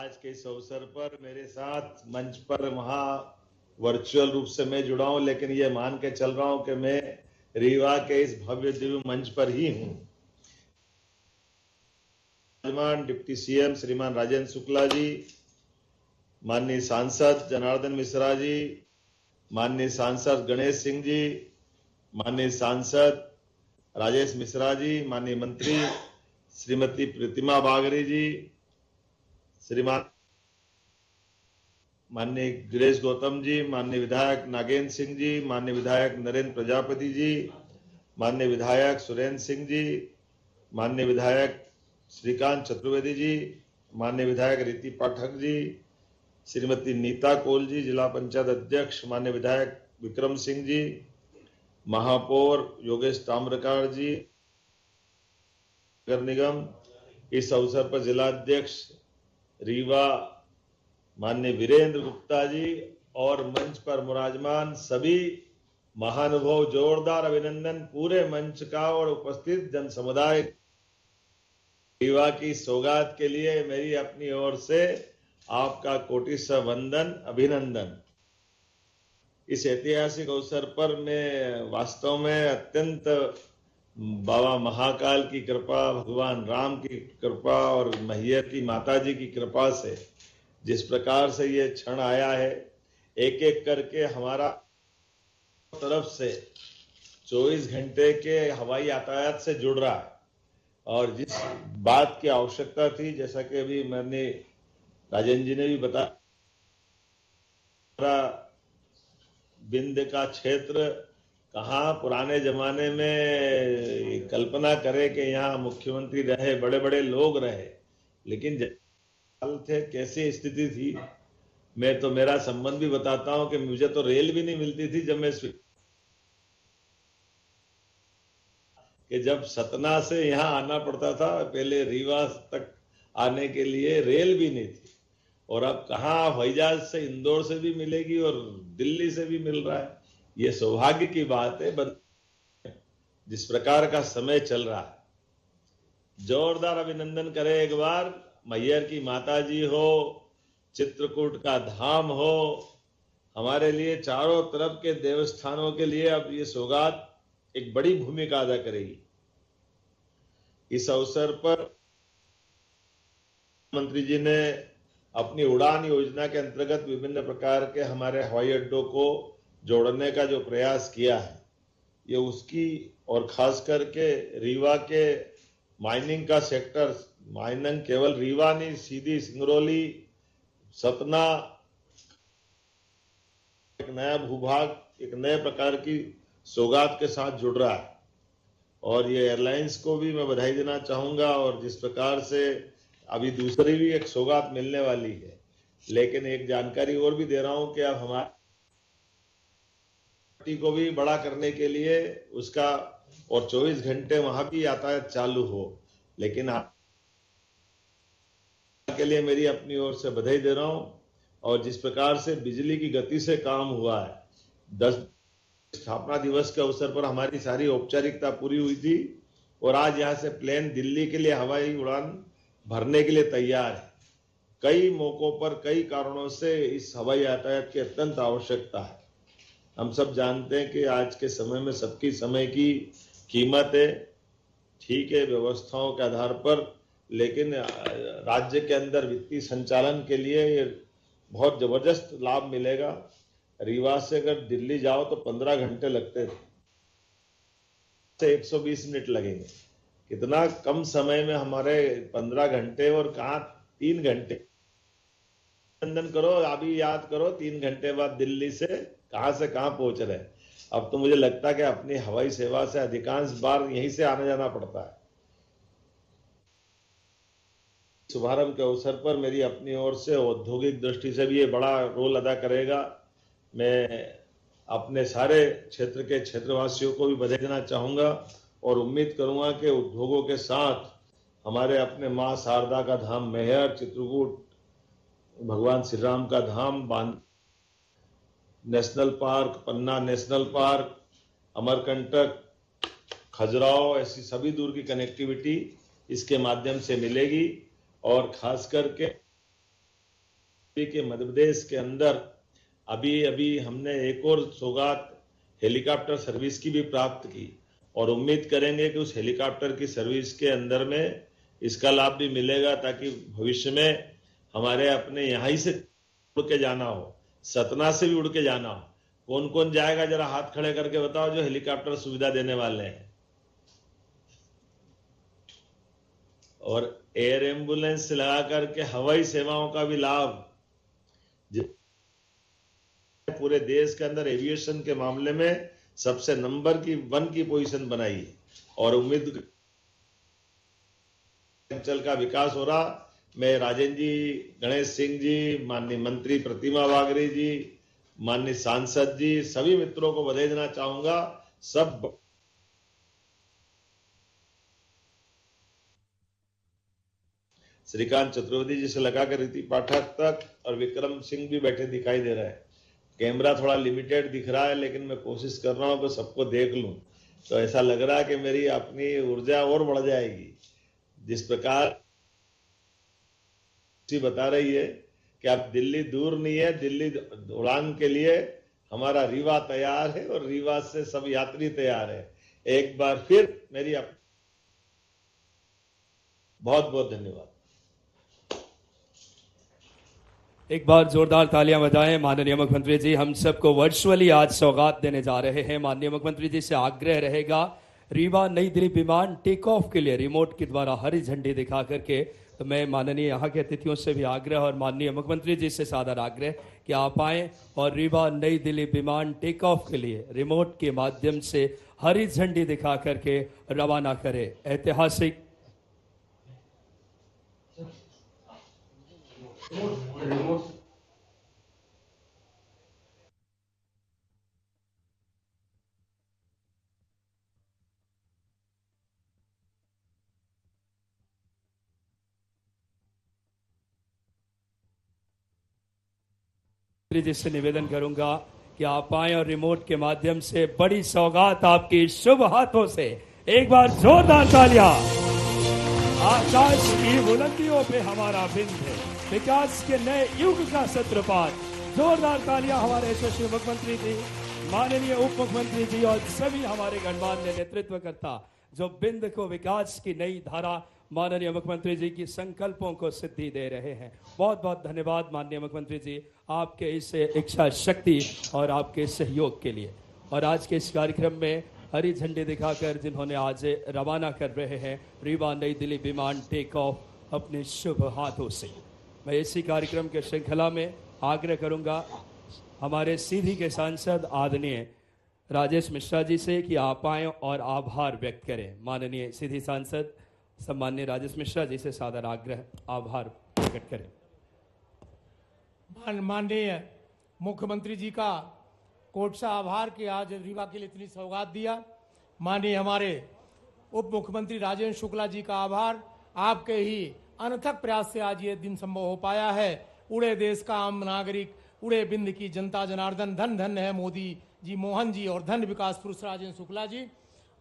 आज के इस अवसर पर मेरे साथ मंच पर वहां वर्चुअल रूप से मैं जुड़ा हूं, लेकिन ये मान के चल रहा हूं कि मैं रीवा के इस भव्य दिव्य मंच पर ही हूं। श्रीमान डिप्टी सीएम श्रीमान राजेंद्र शुक्ला जी, माननीय सांसद जनार्दन मिश्रा जी, माननीय सांसद गणेश सिंह जी, माननीय सांसद राजेश मिश्रा जी, माननीय मंत्री श्रीमती प्रतिमा बागरी जी, श्रीमान माननीय गिरीश गौतम जी, माननीय विधायक नागेंद्र सिंह जी, माननीय विधायक नरेंद्र प्रजापति जी, माननीय विधायक सुरेंद्र सिंह जी, माननीय विधायक श्रीकांत चतुर्वेदी जी, माननीय विधायक रीति पाठक जी, श्रीमती नीता कोल जी, जिला पंचायत अध्यक्ष माननीय विधायक विक्रम सिंह जी, महापौर योगेश ताम्रकार जी, नगर निगम, इस अवसर पर जिला अध्यक्ष रीवा माननीय वीरेंद्र गुप्ता जी और मंच पर मुराजमान सभी महानुभाव, जोरदार अभिनंदन पूरे मंच का और उपस्थित जन समुदाय। रीवा की सौगात के लिए मेरी अपनी ओर से आपका कोटि वंदन अभिनंदन। इस ऐतिहासिक अवसर पर मैं वास्तव में अत्यंत बाबा महाकाल की कृपा, भगवान राम की कृपा और मैया की माता जी की कृपा से जिस प्रकार से ये क्षण आया है, एक एक करके हमारा तरफ से 24 घंटे के हवाई यातायात से जुड़ रहा है। और जिस बात की आवश्यकता थी, जैसा कि अभी मैंने राजेंद्र जी ने भी बताया, बिंद का क्षेत्र कहाँ पुराने जमाने में कल्पना करे कि यहाँ मुख्यमंत्री रहे, बड़े बड़े लोग रहे, लेकिन थे कैसी स्थिति थी। मैं तो मेरा संबंध भी बताता हूं कि मुझे तो रेल भी नहीं मिलती थी जब सतना से यहाँ आना पड़ता था, पहले रीवा तक आने के लिए रेल भी नहीं थी, और अब कहाँ हवाई जहाज से इंदौर से भी मिलेगी और दिल्ली से भी मिल रहा है। ये सौभाग्य की बात है। जिस प्रकार का समय चल रहा है, जोरदार अभिनंदन करें एक बार। मैयर की माता जी हो, चित्रकूट का धाम हो, हमारे लिए चारों तरफ के देवस्थानों के लिए अब ये सौगात एक बड़ी भूमिका अदा करेगी। इस अवसर पर मंत्री जी ने अपनी उड़ान योजना के अंतर्गत विभिन्न प्रकार के हमारे हवाई अड्डों को जोड़ने का जो प्रयास किया है, ये उसकी, और खास करके रीवा के माइनिंग का सेक्टर, माइनिंग केवल रीवा नहीं, सीधी सिंगरौली, सतना, एक नया भूभाग, एक नए प्रकार की सौगात के साथ जुड़ रहा है। और ये एयरलाइंस को भी मैं बधाई देना चाहूंगा, और जिस प्रकार से अभी दूसरी भी एक सौगात मिलने वाली है। लेकिन एक जानकारी और भी दे रहा हूं कि अब हमारी को भी बड़ा करने के लिए उसका और 24 घंटे वहां भी यातायात चालू हो। लेकिन के लिए मेरी अपनी ओर से बधाई दे रहा हूं। और जिस प्रकार से बिजली की गति से काम हुआ है, 10 स्थापना दिवस के अवसर पर हमारी सारी औपचारिकता पूरी हुई थी, और आज यहां से प्लेन दिल्ली के लिए हवाई उड़ान भरने के लिए तैयार है। कई मौकों पर कई कारणों से इस हवाई यातायात की अत्यंत आवश्यकता है। हम सब जानते हैं कि आज के समय में सबकी समय की कीमत है, ठीक है, व्यवस्थाओं के आधार पर, लेकिन राज्य के अंदर वित्तीय संचालन के लिए ये बहुत जबरदस्त लाभ मिलेगा। रीवा से अगर दिल्ली जाओ तो 15 घंटे लगते थे, 120 मिनट लगेंगे। कितना कम समय में हमारे 15 घंटे, और कहाँ 3 घंटे। अभिनंदन करो, अभी याद करो 3 घंटे बाद दिल्ली से कहां पहुंच रहे। अब तो मुझे लगता है कि अपनी हवाई सेवा से अधिकांश बार यहीं से आने जाना पड़ता है। शुभारंभ के अवसर पर मेरी अपनी ओर से औद्योगिक दृष्टि से भी ये बड़ा रोल अदा करेगा। मैं अपने सारे क्षेत्र के क्षेत्रवासियों को भी बधाई देना चाहूंगा, और उम्मीद करूंगा कि उद्योगों के साथ हमारे अपने मां शारदा का धाम मैहर, चित्रकूट भगवान श्री राम का धाम, नेशनल पार्क, पन्ना नेशनल पार्क, अमरकंटक, खजुराहो, ऐसी सभी दूर की कनेक्टिविटी इसके माध्यम से मिलेगी। और खास करके के मध्य प्रदेश के अंदर अभी अभी हमने एक और सौगात हेलीकॉप्टर सर्विस की भी प्राप्त की और उम्मीद करेंगे कि उस हेलीकॉप्टर की सर्विस के अंदर में इसका लाभ भी मिलेगा, ताकि भविष्य में हमारे अपने यहाँ ही से उड़ के जाना हो, सतना से भी उड़ के जाना हो। कौन कौन जाएगा, जरा हाथ खड़े करके बताओ जो हेलीकॉप्टर सुविधा देने वाले हैं। और एयर एम्बुलेंस से लगा करके हवाई सेवाओं का भी लाभ पूरे देश के अंदर एविएशन के मामले में सबसे नंबर की 1 की पोजीशन बनाई है और उम्मीद अंचल का विकास हो रहा। मैं राजेंद्र जी, गणेश सिंह जी, माननीय मंत्री प्रतिमा बागरी जी, माननीय सांसद जी, सभी मित्रों को बधाई देना चाहूंगा। सब श्रीकांत चतुर्वेदी जी से लगाकर रीति पाठक तक और विक्रम सिंह भी बैठे दिखाई दे रहे हैं। कैमरा थोड़ा लिमिटेड दिख रहा है, लेकिन मैं कोशिश कर रहा हूं कि सबको देख लूं, तो ऐसा लग रहा है कि मेरी अपनी ऊर्जा और बढ़ जाएगी। जिस प्रकार बता रही है कि अब दिल्ली दूर नहीं है, दिल्ली उड़ान के लिए हमारा रीवा तैयार है और रीवा से सब यात्री तैयार है। एक बार फिर मेरी बहुत बहुत धन्यवाद। एक बार जोरदार तालियां बजाएं माननीय मुख्यमंत्री जी। हम सबको वर्चुअली आज सौगात देने जा रहे हैं। माननीय मुख्यमंत्री जी से आग्रह रहेगा रीवा नई दिल्ली विमान टेक ऑफ के लिए रिमोट के द्वारा हरी झंडी दिखा करके, तो मैं माननीय यहाँ के अतिथियों से भी आग्रह और माननीय मुख्यमंत्री जी से सादर आग्रह कि आप आएँ और रीवा नई दिल्ली विमान टेक ऑफ के लिए रिमोट के माध्यम से हरी झंडी दिखा करके रवाना करें। ऐतिहासिक जी से निवेदन करूंगा कि आप आए और रिमोट के माध्यम से बड़ी सौगात आपकी शुभ हाथों से एक बार जोरदार तालियां। आकाश की बुलंदियों पे हमारा बिंद है, विकास के नए युग का सूत्रपात। जोरदार तालियां हमारे यशस्वी मुख्यमंत्री जी, माननीय उप मुख्यमंत्री जी और सभी हमारे गणमान्य नेतृत्वकर्ता जो बिंद को विकास की नई धारा माननीय मुख्यमंत्री जी की संकल्पों को सिद्धि दे रहे हैं। बहुत बहुत धन्यवाद माननीय मुख्यमंत्री जी आपके इस इच्छा शक्ति और आपके सहयोग के लिए। और आज के इस कार्यक्रम में हरी झंडी दिखाकर जिन्होंने आज रवाना कर रहे हैं रीवा नई दिल्ली विमान टेक ऑफ अपने शुभ हाथों से, मैं इसी कार्यक्रम के श्रृंखला में आग्रह करूंगा हमारे सीधी के सांसद आदरणीय राजेश मिश्रा जी से कि आप आएँ और आभार व्यक्त करें। माननीय सीधी सांसद सम्माननीय राजेश मिश्रा जी से सादर आग्रह, आभार प्रकट करें। माननीय मुख्यमंत्री जी का कोट सा आभार कि आज रीवा के लिए इतनी सौगात दिया। माननीय हमारे उप मुख्यमंत्री राजेंद्र शुक्ला जी का आभार, आपके ही अनथक प्रयास से आज ये दिन संभव हो पाया है। उड़े देश का आम नागरिक, उड़े बिंद की जनता जनार्दन, धन धन है मोदी जी, मोहन जी और धन विकास पुरुष राजेंद्र शुक्ला जी।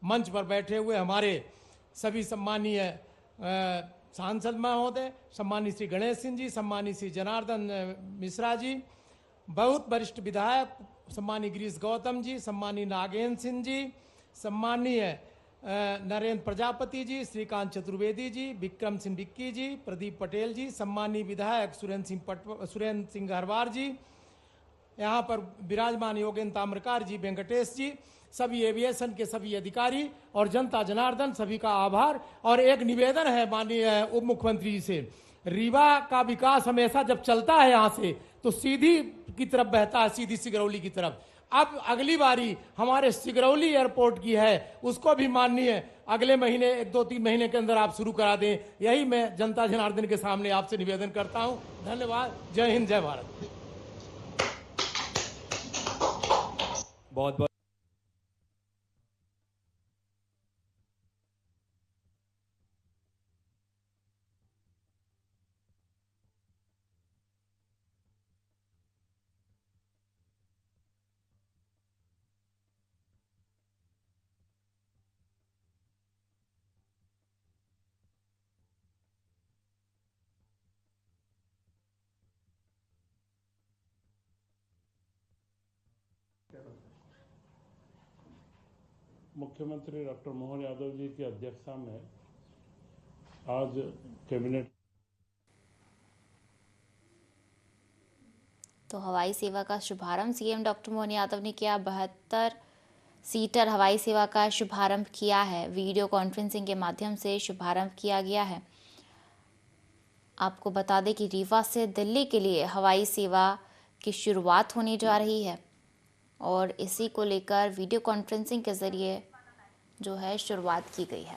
मंच पर बैठे हुए हमारे सभी सम्मानीय सांसद महोदय, सम्मानीय श्री गणेश सिंह जी, सम्मानीय श्री जनार्दन मिश्रा जी, बहुत वरिष्ठ विधायक सम्मानीय गिरीश गौतम जी, सम्मानीय नागेंद्र सिंह जी, सम्मानीय नरेंद्र प्रजापति जी, श्रीकांत चतुर्वेदी जी, विक्रम सिंह विक्की जी, प्रदीप पटेल जी, सम्मानीय विधायक सुरेंद्र सिंह हरवार जी, यहाँ पर विराजमान योगेंद्र ताम्रकार जी, वेंकटेश जी, सभी एविएशन के सभी अधिकारी और जनता जनार्दन, सभी का आभार। और एक निवेदन है माननीय उप मुख्यमंत्री जी से, रीवा का विकास हमेशा जब चलता है यहाँ से तो सीधी की तरफ बहता है, सीधी सिगरौली की तरफ। अब अगली बारी हमारे सिगरौली एयरपोर्ट की है, उसको भी माननीय अगले महीने 1-2-3 महीने के अंदर आप शुरू करा दें, यही मैं जनता जनार्दन के सामने आपसे निवेदन करता हूँ। धन्यवाद। जय हिंद, जय भारत। बहुत बहुत मुख्यमंत्री डॉक्टर मोहन यादव जी की अध्यक्षता में आज कैबिनेट तो हवाई सेवा का शुभारंभ सीएम डॉक्टर मोहन यादव ने किया। 72 सीटर हवाई सेवा का शुभारंभ किया है। वीडियो कॉन्फ्रेंसिंग के माध्यम से शुभारंभ किया गया है। आपको बता दें कि रीवा से दिल्ली के लिए हवाई सेवा की शुरुआत होने जा रही है और इसी को लेकर वीडियो कॉन्फ्रेंसिंग के ज़रिए जो है शुरुआत की गई है।